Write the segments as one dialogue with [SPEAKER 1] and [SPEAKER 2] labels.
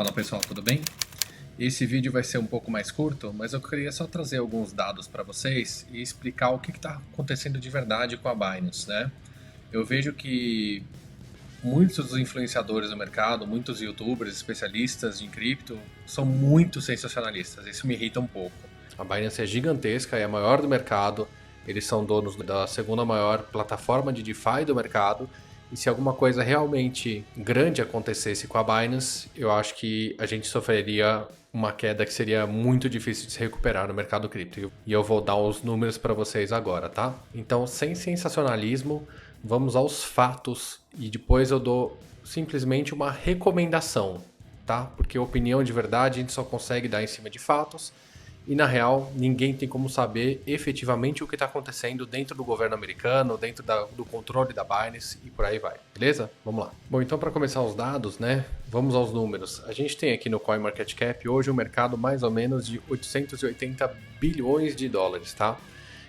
[SPEAKER 1] Fala pessoal, tudo bem? Esse vídeo vai ser um pouco mais curto, mas eu queria só trazer alguns dados para vocês e explicar o que está acontecendo de verdade com a Binance, né? Eu vejo que muitos dos influenciadores do mercado, muitos youtubers, especialistas em cripto, são muito sensacionalistas, isso me irrita um pouco. A Binance é gigantesca, é a maior do mercado, eles são donos da segunda maior plataforma de DeFi do mercado, e se alguma coisa realmente grande acontecesse com a Binance, eu acho que a gente sofreria uma queda que seria muito difícil de se recuperar no mercado cripto. E eu vou dar os números para vocês agora, tá? Então, sem sensacionalismo, vamos aos fatos e depois eu dou simplesmente uma recomendação, tá? Porque opinião de verdade a gente só consegue dar em cima de fatos. E na real, ninguém tem como saber efetivamente o que está acontecendo dentro do governo americano, dentro do controle da Binance e por aí vai, beleza? Vamos lá. Bom, então para começar os dados, né? Vamos aos números. A gente tem aqui no CoinMarketCap hoje um mercado mais ou menos de 880 bilhões de dólares, tá?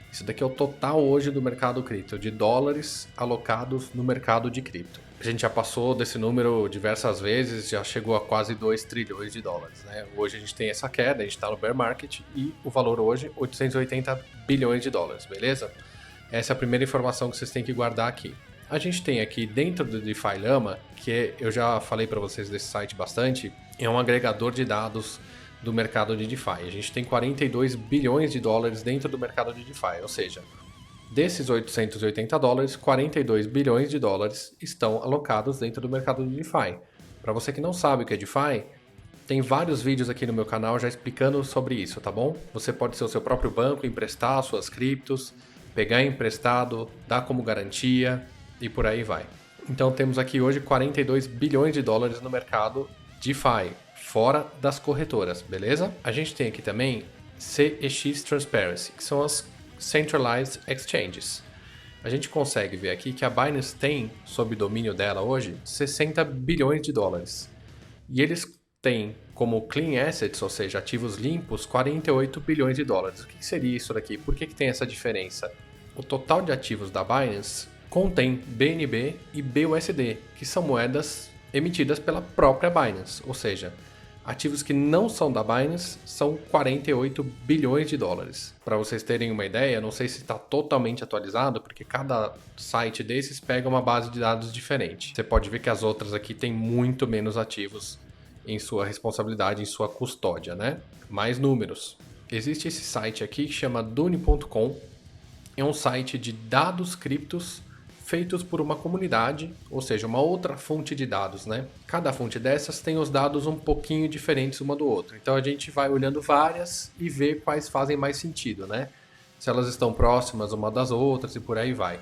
[SPEAKER 1] Isso daqui é o total hoje do mercado cripto, de dólares alocados no mercado de cripto. A gente já passou desse número diversas vezes, já chegou a quase 2 trilhões de dólares, né? Hoje a gente tem essa queda, a gente está no bear market e o valor hoje 880 bilhões de dólares, beleza? Essa é a primeira informação que vocês têm que guardar aqui. A gente tem aqui dentro do DeFi Llama, que eu já falei para vocês desse site bastante, é um agregador de dados do mercado de DeFi. A gente tem 42 bilhões de dólares dentro do mercado de DeFi, ou seja, desses 880 dólares, 42 bilhões de dólares estão alocados dentro do mercado de DeFi. Para você que não sabe o que é DeFi, tem vários vídeos aqui no meu canal já explicando sobre isso, tá bom? Você pode ser o seu próprio banco, emprestar suas criptos, pegar emprestado, dar como garantia e por aí vai. Então temos aqui hoje 42 bilhões de dólares no mercado DeFi, fora das corretoras, beleza? A gente tem aqui também CEX Transparency, que são as Centralized Exchanges. A gente consegue ver aqui que a Binance tem, sob domínio dela hoje, 60 bilhões de dólares. E eles têm como Clean Assets, ou seja, ativos limpos, 48 bilhões de dólares. O que seria isso daqui? Por que tem essa diferença? O total de ativos da Binance contém BNB e BUSD, que são moedas emitidas pela própria Binance, ou seja, ativos que não são da Binance são 48 bilhões de dólares. Para vocês terem uma ideia, não sei se está totalmente atualizado, porque cada site desses pega uma base de dados diferente. Você pode ver que as outras aqui têm muito menos ativos em sua responsabilidade, em sua custódia, né? Mais números. Existe esse site aqui que chama Dune.com. É um site de dados criptos feitos por uma comunidade, ou seja, uma outra fonte de dados, né? Cada fonte dessas tem os dados um pouquinho diferentes uma do outro. Então a gente vai olhando várias e vê quais fazem mais sentido, né? Se elas estão próximas uma das outras e por aí vai.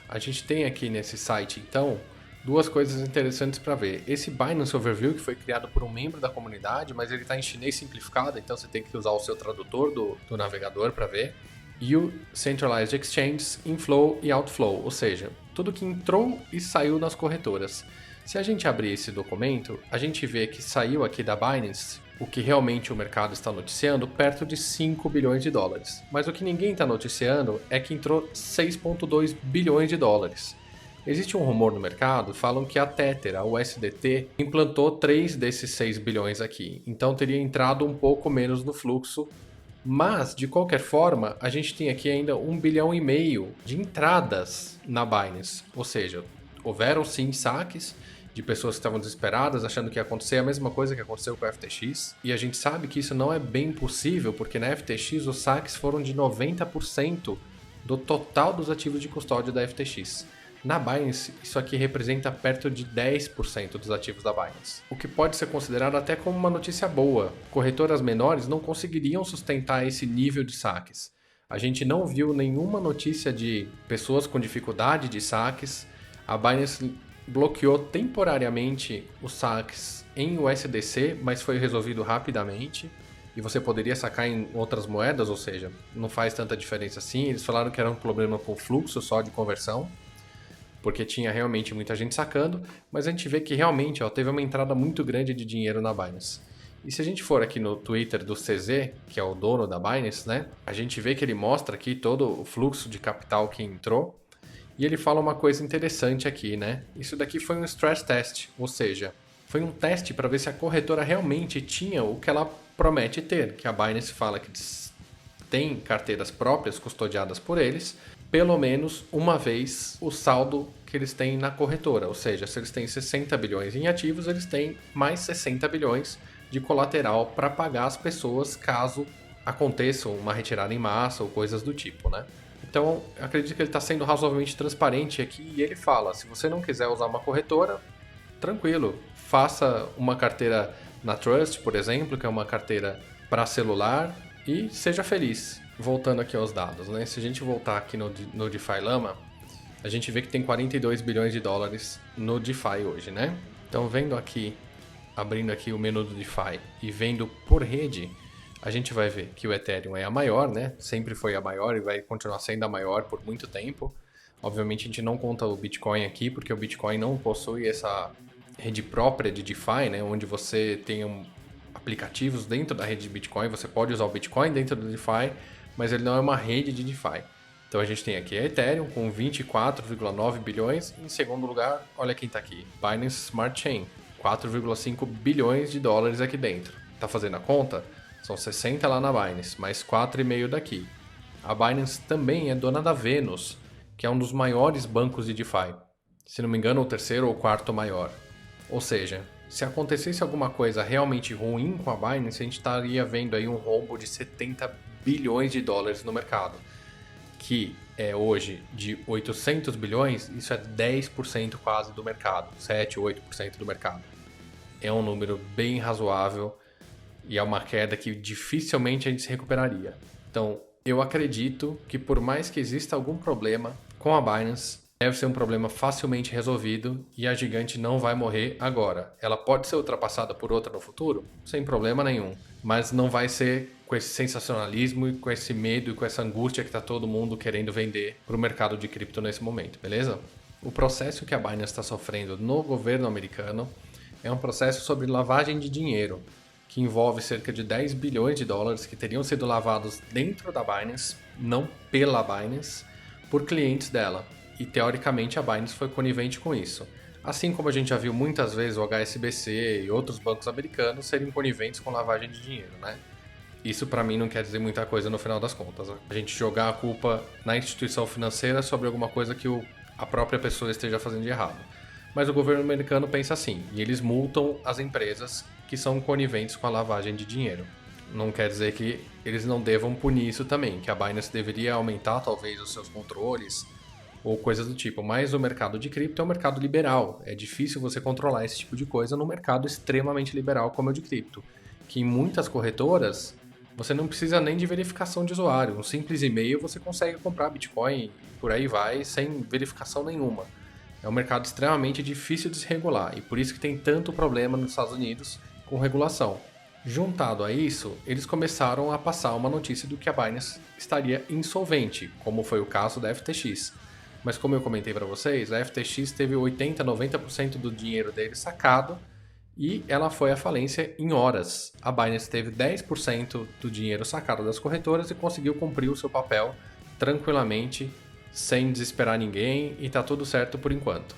[SPEAKER 1] A gente tem aqui nesse site, então, duas coisas interessantes para ver. Esse Binance Overview, que foi criado por um membro da comunidade, mas ele está em chinês simplificado, então você tem que usar o seu tradutor do navegador para ver. E o Centralized Exchanges, Inflow e Outflow, ou seja, tudo que entrou e saiu nas corretoras. Se a gente abrir esse documento, a gente vê que saiu aqui da Binance o que realmente o mercado está noticiando, perto de 5 bilhões de dólares. Mas o que ninguém está noticiando é que entrou 6,2 bilhões de dólares. Existe um rumor no mercado, falam que a Tether, a USDT, implantou 3 desses 6 bilhões aqui, então teria entrado um pouco menos no fluxo. Mas, de qualquer forma, a gente tem aqui ainda 1,5 bilhão de entradas na Binance. Ou seja, houveram sim saques de pessoas que estavam desesperadas, achando que ia acontecer a mesma coisa que aconteceu com a FTX. E a gente sabe que isso não é bem possível, porque na FTX os saques foram de 90% do total dos ativos de custódia da FTX. Na Binance, isso aqui representa perto de 10% dos ativos da Binance, o que pode ser considerado até como uma notícia boa. Corretoras menores não conseguiriam sustentar esse nível de saques. A gente não viu nenhuma notícia de pessoas com dificuldade de saques. A Binance bloqueou temporariamente os saques em USDC, mas foi resolvido rapidamente. E você poderia sacar em outras moedas, ou seja, não faz tanta diferença assim. Eles falaram que era um problema com fluxo só de conversão, porque tinha realmente muita gente sacando, mas a gente vê que realmente teve uma entrada muito grande de dinheiro na Binance. E se a gente for aqui no Twitter do CZ, que é o dono da Binance, né, a gente vê que ele mostra aqui todo o fluxo de capital que entrou, e ele fala uma coisa interessante aqui, né? Isso daqui foi um stress test, ou seja, foi um teste para ver se a corretora realmente tinha o que ela promete ter, que a Binance fala que tem carteiras próprias custodiadas por eles, pelo menos uma vez o saldo que eles têm na corretora. Ou seja, se eles têm 60 bilhões em ativos, eles têm mais 60 bilhões de colateral para pagar as pessoas caso aconteça uma retirada em massa ou coisas do tipo, né? Então, eu acredito que ele está sendo razoavelmente transparente aqui e ele fala, se você não quiser usar uma corretora, tranquilo, faça uma carteira na Trust, por exemplo, que é uma carteira para celular, e seja feliz. Voltando aqui aos dados, né? Se a gente voltar aqui no DeFi Lama, a gente vê que tem 42 bilhões de dólares no DeFi hoje, né? Então, vendo aqui, abrindo aqui o menu do DeFi e vendo por rede, a gente vai ver que o Ethereum é a maior, né? Sempre foi a maior e vai continuar sendo a maior por muito tempo. Obviamente, a gente não conta o Bitcoin aqui, porque o Bitcoin não possui essa rede própria de DeFi, né? Onde você tem aplicativos dentro da rede de Bitcoin, você pode usar o Bitcoin dentro do DeFi, mas ele não é uma rede de DeFi. Então a gente tem aqui a Ethereum com 24,9 bilhões. Em segundo lugar, olha quem está aqui, Binance Smart Chain, 4,5 bilhões de dólares aqui dentro. Tá fazendo a conta? São 60 lá na Binance, mais 4,5 daqui. A Binance também é dona da Venus, que é um dos maiores bancos de DeFi. Se não me engano, o terceiro ou quarto maior. Ou seja, se acontecesse alguma coisa realmente ruim com a Binance, a gente estaria vendo aí um rombo de 70 bilhões de dólares no mercado, que é hoje de 800 bilhões, isso é 10% quase do mercado, 7, 8% do mercado. É um número bem razoável e é uma queda que dificilmente a gente se recuperaria. Então, eu acredito que por mais que exista algum problema com a Binance, deve ser um problema facilmente resolvido e a gigante não vai morrer agora. Ela pode ser ultrapassada por outra no futuro? Sem problema nenhum. Mas não vai ser com esse sensacionalismo e com esse medo e com essa angústia que está todo mundo querendo vender para o mercado de cripto nesse momento, beleza? O processo que a Binance está sofrendo no governo americano é um processo sobre lavagem de dinheiro, que envolve cerca de 10 bilhões de dólares que teriam sido lavados dentro da Binance, não pela Binance, por clientes dela. E teoricamente a Binance foi conivente com isso. Assim como a gente já viu muitas vezes o HSBC e outros bancos americanos serem coniventes com lavagem de dinheiro, né? Isso para mim não quer dizer muita coisa no final das contas. A gente jogar a culpa na instituição financeira sobre alguma coisa que a própria pessoa esteja fazendo de errado. Mas o governo americano pensa assim, e eles multam as empresas que são coniventes com a lavagem de dinheiro. Não quer dizer que eles não devam punir isso também, que a Binance deveria aumentar talvez os seus controles ou coisas do tipo, mas o mercado de cripto é um mercado liberal. É difícil você controlar esse tipo de coisa num mercado extremamente liberal como é o de cripto, que em muitas corretoras você não precisa nem de verificação de usuário. Um simples e-mail você consegue comprar Bitcoin e por aí vai sem verificação nenhuma. É um mercado extremamente difícil de se regular e por isso que tem tanto problema nos Estados Unidos com regulação. Juntado a isso, eles começaram a passar uma notícia do que a Binance estaria insolvente, como foi o caso da FTX. Mas como eu comentei para vocês, a FTX teve 80, 90% do dinheiro dele sacado e ela foi à falência em horas. A Binance teve 10% do dinheiro sacado das corretoras e conseguiu cumprir o seu papel tranquilamente, sem desesperar ninguém e tá tudo certo por enquanto.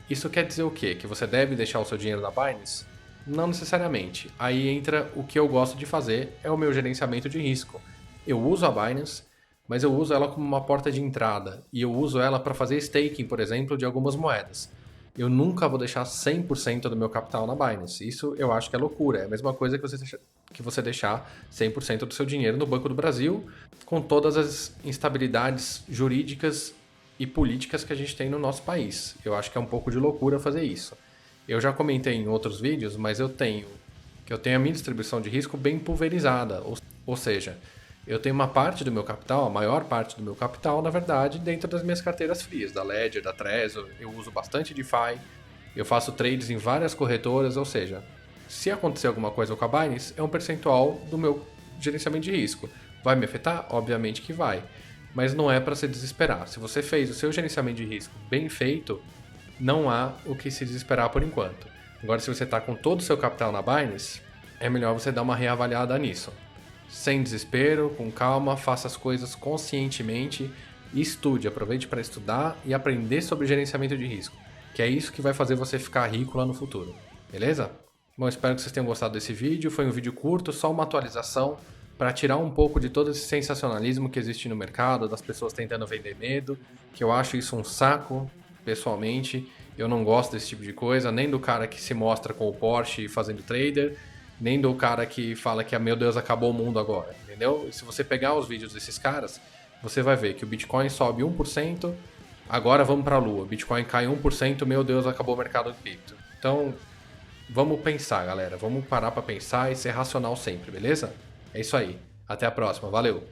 [SPEAKER 1] Isso quer dizer o quê? Que você deve deixar o seu dinheiro na Binance? Não necessariamente. Aí entra o que eu gosto de fazer, é o meu gerenciamento de risco. Eu uso a Binance, mas eu uso ela como uma porta de entrada e eu uso ela para fazer staking, por exemplo, de algumas moedas. Eu nunca vou deixar 100% do meu capital na Binance. Isso eu acho que é loucura. É a mesma coisa que você deixar 100% do seu dinheiro no Banco do Brasil, com todas as instabilidades jurídicas e políticas que a gente tem no nosso país. Eu acho que é um pouco de loucura fazer isso. Eu já comentei em outros vídeos, mas eu tenho a minha distribuição de risco bem pulverizada. Ou seja, eu tenho uma parte do meu capital, a maior parte do meu capital, na verdade, dentro das minhas carteiras frias, da Ledger, da Trezor. Eu uso bastante DeFi, eu faço trades em várias corretoras, ou seja, se acontecer alguma coisa com a Binance, é um percentual do meu gerenciamento de risco. Vai me afetar? Obviamente que vai, mas não é para se desesperar. Se você fez o seu gerenciamento de risco bem feito, não há o que se desesperar por enquanto. Agora, se você está com todo o seu capital na Binance, é melhor você dar uma reavaliada nisso. Sem desespero, com calma, faça as coisas conscientemente e estude. Aproveite para estudar e aprender sobre gerenciamento de risco, que é isso que vai fazer você ficar rico lá no futuro. Beleza? Bom, espero que vocês tenham gostado desse vídeo. Foi um vídeo curto, só uma atualização para tirar um pouco de todo esse sensacionalismo que existe no mercado, das pessoas tentando vender medo, que eu acho isso um saco, pessoalmente. Eu não gosto desse tipo de coisa, nem do cara que se mostra com o Porsche fazendo trader, nem do cara que fala que, meu Deus, acabou o mundo agora, entendeu? E se você pegar os vídeos desses caras, você vai ver que o Bitcoin sobe 1%, agora vamos para a lua. Bitcoin cai 1%, meu Deus, acabou o mercado de cripto. Então, vamos pensar, galera. Vamos parar para pensar e ser racional sempre, beleza? É isso aí. Até a próxima. Valeu!